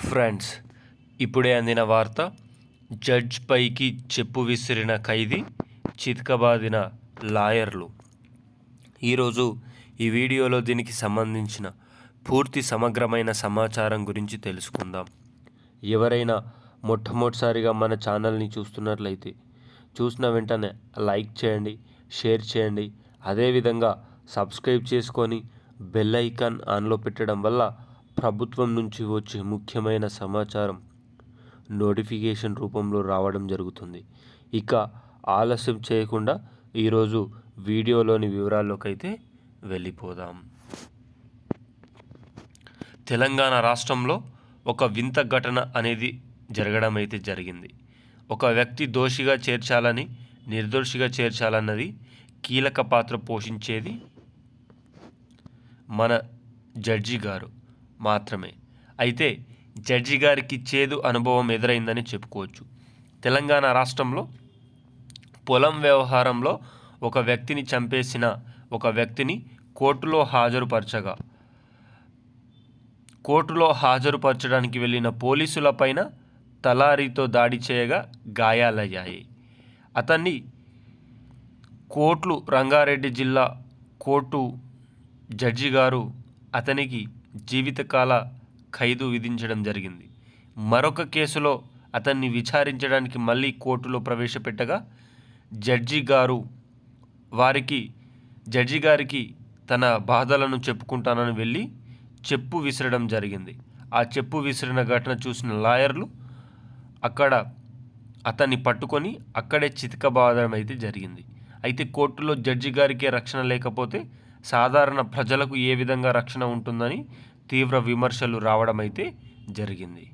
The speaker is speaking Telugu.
ఫ్రెండ్స్, ఇప్పుడే అందిన వార్త. జడ్జ్ పైకి చెప్పు విసిరిన ఖైదీ, చితకబాదిన లాయర్లు. ఈరోజు ఈ వీడియోలో దీనికి సంబంధించిన పూర్తి సమగ్రమైన సమాచారం గురించి తెలుసుకుందాం. ఎవరైనా మొట్టమొదటిసారిగా మన ఛానల్ని చూస్తున్నట్లయితే చూసిన వెంటనే లైక్ చేయండి, షేర్ చేయండి. అదేవిధంగా సబ్స్క్రైబ్ చేసుకొని బెల్ ఐకాన్ ఆన్లో పెట్టడం వల్ల ప్రభుత్వం నుంచి వచ్చే ముఖ్యమైన సమాచారం నోటిఫికేషన్ రూపంలో రావడం జరుగుతుంది. ఇక ఆలస్యం చేయకుండా ఈరోజు వీడియోలోని వివరాల్లోకి అయితే వెళ్ళిపోదాం. తెలంగాణ రాష్ట్రంలో ఒక వింత ఘటన అనేది జరగడం అయితే జరిగింది. ఒక వ్యక్తి దోషిగా చేర్చాలని, నిర్దోషిగా చేర్చాలన్నది కీలక పాత్ర పోషించేది మన జడ్జి గారు మాత్రమే. అయితే జడ్జి గారికి చేదు అనుభవం ఎదురైందని చెప్పుకోవచ్చు. తెలంగాణ రాష్ట్రంలో పొలం వ్యవహారంలో ఒక వ్యక్తిని చంపేసిన ఒక వ్యక్తిని కోర్టులో హాజరుపరచడానికి వెళ్ళిన పోలీసులపైన తలారీతో దాడి చేయగా గాయాలయ్యాయి. అతన్ని రంగారెడ్డి జిల్లా కోర్టు జడ్జి గారు అతనికి జీవితకాల ఖైదు విధించడం జరిగింది. మరొక కేసులో అతన్ని విచారించడానికి మళ్ళీ కోర్టులో ప్రవేశపెట్టగా జడ్జి గారికి తన బాధలను చెప్పుకుంటానని వెళ్ళి చెప్పు విసరడం జరిగింది. ఆ చెప్పు విసిరిన ఘటన చూసిన లాయర్లు అక్కడ అతన్ని పట్టుకొని అక్కడే చితకబాదడం అయితే జరిగింది. అయితే కోర్టులో జడ్జి గారికే రక్షణ లేకపోతే సాధారణ ప్రజలకు ఏ విధంగా రక్షణ ఉంటుందని తీవ్ర విమర్శలు రావడం అయితే జరిగింది.